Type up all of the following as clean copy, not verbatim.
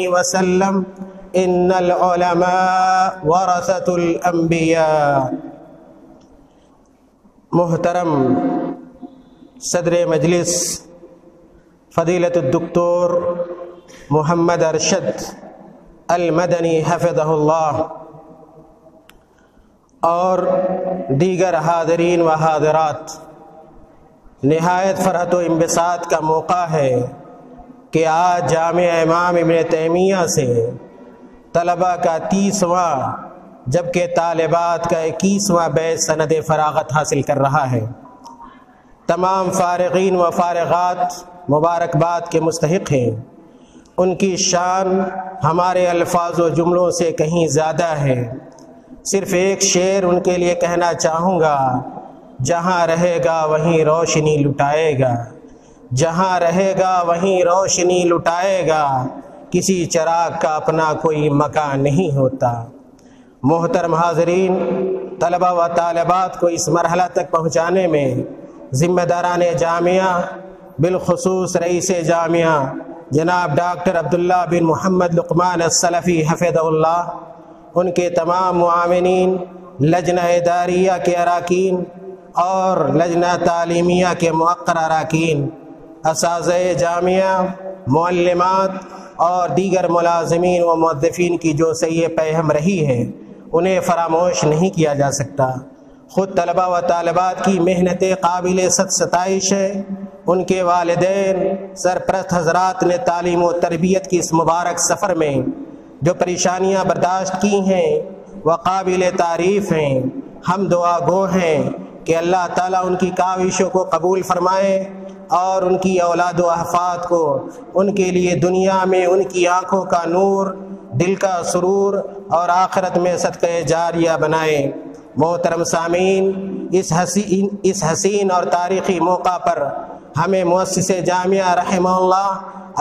وسلم ان العلماء ورثۃ الانبیاء۔ محترم صدر مجلس فضیلت الدکتور محمد ارشد المدنی حفظہ اللہ اور دیگر حاضرین و حاضرات، نہایت فرحت و انبساط کا موقع ہے کہ آج جامعہ امام ابن تیمیہ سے طلباء کا 30واں جبکہ طالبات کا 21واں بیچ سند فراغت حاصل کر رہا ہے۔ تمام فارغین و فارغات مبارکباد کے مستحق ہیں۔ ان کی شان ہمارے الفاظ و جملوں سے کہیں زیادہ ہے۔ صرف ایک شعر ان کے لیے کہنا چاہوں گا: جہاں رہے گا وہیں روشنی لٹائے گا، جہاں رہے گا وہیں روشنی لٹائے گا، کسی چراغ کا اپنا کوئی مکان نہیں ہوتا۔ محترم حاضرین، طلبہ و طالبات کو اس مرحلہ تک پہنچانے میں ذمہ داران جامعہ، بالخصوص رئیس جامعہ جناب ڈاکٹر عبداللہ بن محمد لقمان السلفی حفظہ اللہ، ان کے تمام معاونین، لجنہ اداریہ کے اراکین اور لجنہ تعلیمیہ کے موقر اراکین، اساتذہ جامعہ، معلمات اور دیگر ملازمین و موظفین کی جو سعی پیہم رہی ہے انہیں فراموش نہیں کیا جا سکتا۔ خود طلبہ و طالبات کی محنت قابل ستائش ہے۔ ان کے والدین، سرپرست حضرات نے تعلیم و تربیت کی اس مبارک سفر میں جو پریشانیاں برداشت کی ہیں وہ قابل تعریف ہیں۔ ہم دعا گو ہیں کہ اللہ تعالیٰ ان کی کاوشوں کو قبول فرمائے اور ان کی اولاد و احفاد کو ان کے لیے دنیا میں ان کی آنکھوں کا نور، دل کا سرور اور آخرت میں صدقہ جاریہ بنائے۔ محترم سامعین، اس حسین اور تاریخی موقع پر ہمیں مؤسس جامعہ رحمہ اللہ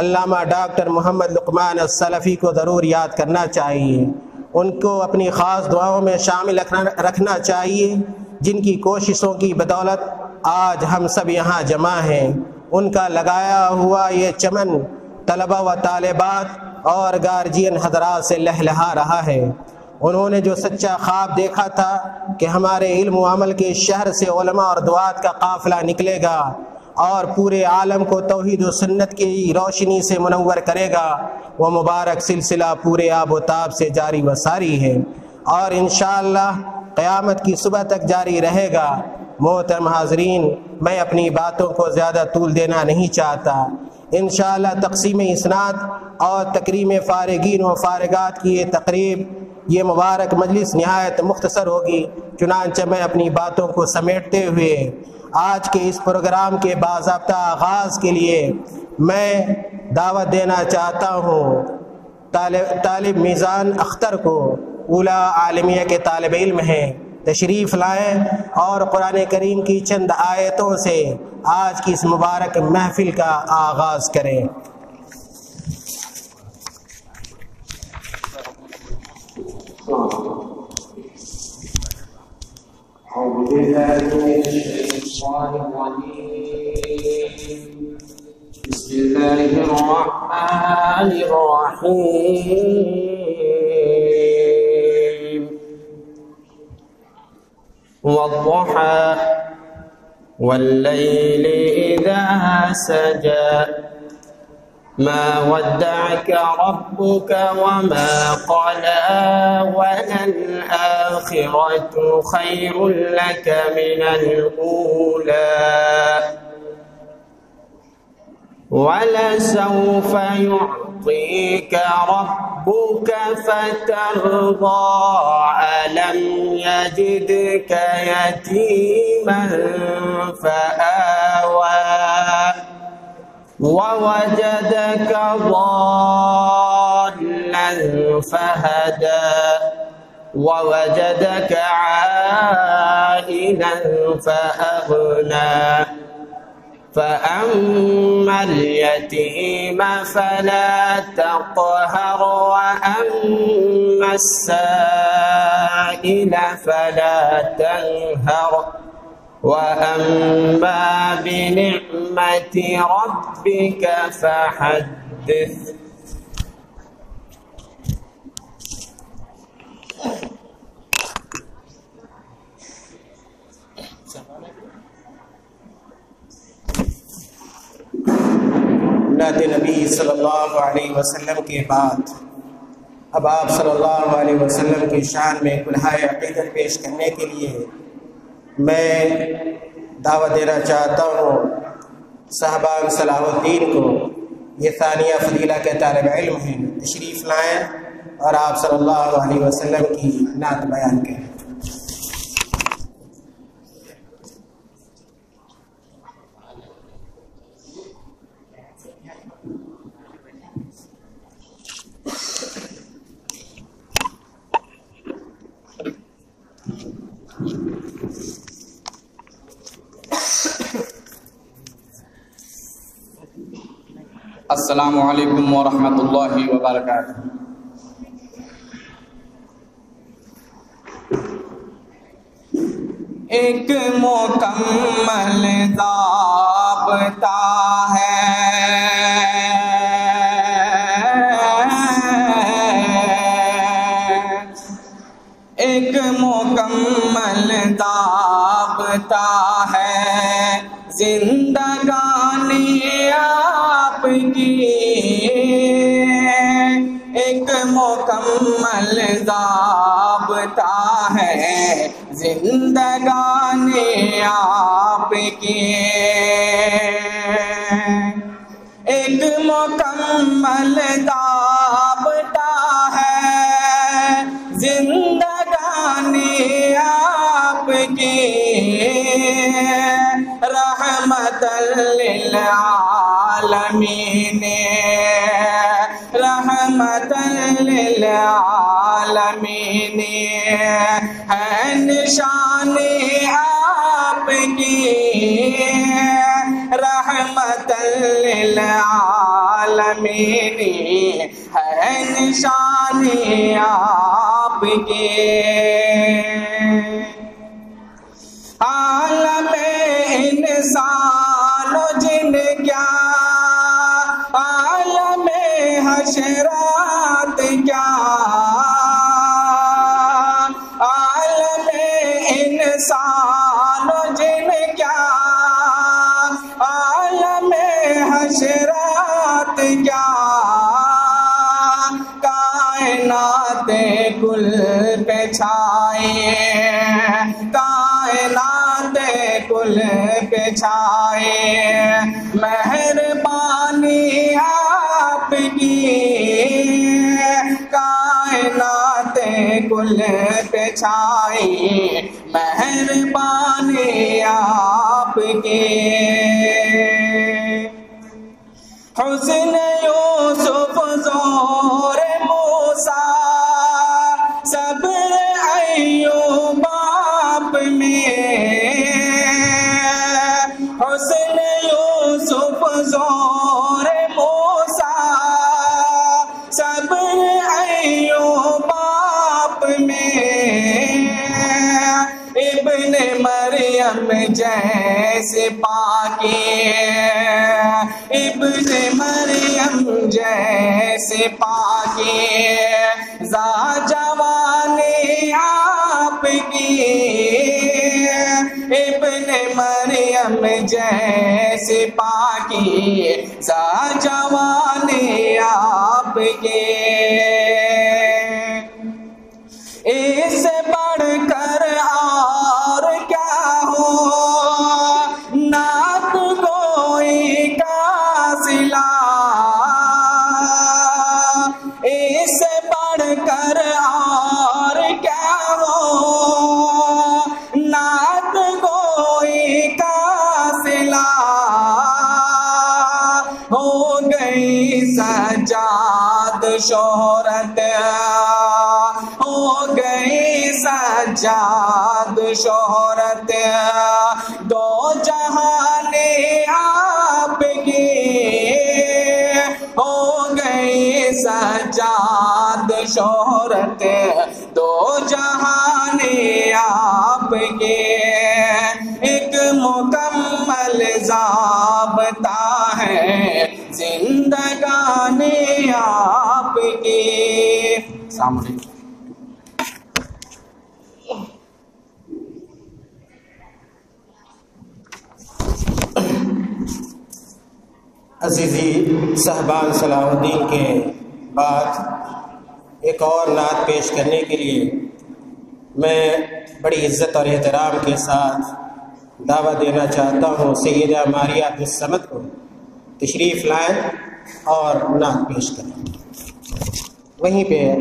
علامہ ڈاکٹر محمد لقمان السلفی کو ضرور یاد کرنا چاہیے۔ ان کو اپنی خاص دعاؤں میں شامل رکھنا چاہیے، جن کی کوششوں کی بدولت آج ہم سب یہاں جمع ہیں۔ ان کا لگایا ہوا یہ چمن طلبہ و طالبات اور گارجین حضرات سے لہلہا رہا ہے۔ انہوں نے جو سچا خواب دیکھا تھا کہ ہمارے علم و عمل کے شہر سے علماء اور دعات کا قافلہ نکلے گا اور پورے عالم کو توحید و سنت کی روشنی سے منور کرے گا، وہ مبارک سلسلہ پورے آب و تاب سے جاری و ساری ہے اور انشاءاللہ قیامت کی صبح تک جاری رہے گا۔ محترم حاضرین، میں اپنی باتوں کو زیادہ طول دینا نہیں چاہتا۔ انشاءاللہ تقسیم اسناد اور تکریم فارغین و فارغات کی یہ تقریب، یہ مبارک مجلس نہایت مختصر ہوگی، چنانچہ میں اپنی باتوں کو سمیٹتے ہوئے آج کے اس پروگرام کے باضابطہ آغاز کے لیے میں دعوت دینا چاہتا ہوں طالب میزان اختر کو۔ اولا عالمیہ کے طالب علم ہیں، تشریف لائیں اور قرآن کریم کی چند آیتوں سے آج کی اس مبارک محفل کا آغاز کریں۔ أعوذ بالله من الشيطان الرجيم. بسم الله الرحمن الرحيم. والضحى والليل إذا سجى ما ودعك ربك وما قلى وللآخرة خير لك من الأولى ولسوف يعطيك ربك فترضى ألم يجدك يتيما فآوى ووجدك ضالا فهدى ووجدك عائلا فأغنى فأما اليتيم فلا تقهر وأما السائل فلا تنهر وأما بنعمة ربك فحدث. نبی صلی اللہ علیہ وسلم کے بعد اب آپ صلی اللہ علیہ وسلم کی شان میں کلہائے عقیدت پیش کرنے کے لیے میں دعوت دینا چاہتا ہوں صاحبان صلاح الدین کو۔ یہ ثانیہ فضیلہ کے طالب علم ہیں، تشریف لائیں اور آپ صلی اللہ علیہ وسلم کی نعت بیان کریں۔ السلام علیکم ورحمۃ اللہ وبرکاتہ۔ ایک مکمل ضابطہ ہے ایک مکمل ضابطہ ہے زندگانی آپ کی، ایک مکمل ضابطہ ہے زندگانی آپ کی، ایک مکمل ضابطہ ہے زندگانی آپ کی، رحمت للعالمین رحمت للعالمین ہے نشانی آپ کی، رحمت للعالمین ہے نشانی آپ کی۔ عالم انسان و جن کیا عالم حشرات کیا، عالم انسان و جن کیا عالم حشرات کیا، کائنات کل پہ چھائے کائنات کل پہ چھائے مہربانی آپ کی، کائنات کل پہ چھائے مہربانی آپ کی۔ حسن یوسف زور موسیٰ صبر ایوب آپ میں، حسن یوسف زور موسیٰ صبر ایوب آپ میں، ابن مریم جیسے پاکی ابن مریم جیسے پاکی، جوانی آپ کی، ابن مریم جیسے پاکی جوانی آپ کی، اس سے بڑھ کر اور کیا ہو نعت گوئی کا صلہ، اس سے بڑھ کر اور کیا ہو نعت گوئی کا صلہ، ہو گئی سجاد شہرت ہو گئی سجاد شہرت، دو جہان آپ کی، ہو گئی سجاد شہرت دو جہان آپ کے، ایک مکمل ضابطہ ہے زندگانی آپ کی۔ السلام علیکم۔ عزیزی صاحبان صلاح الدین کے بعد ایک اور نعت پیش کرنے کے لیے میں بڑی عزت اور احترام کے ساتھ دعوت دینا چاہتا ہوں سیدہ ماریہ عبدالصمد کو تشریف لائیں اور نعت پیش کریں۔ وہیں پہ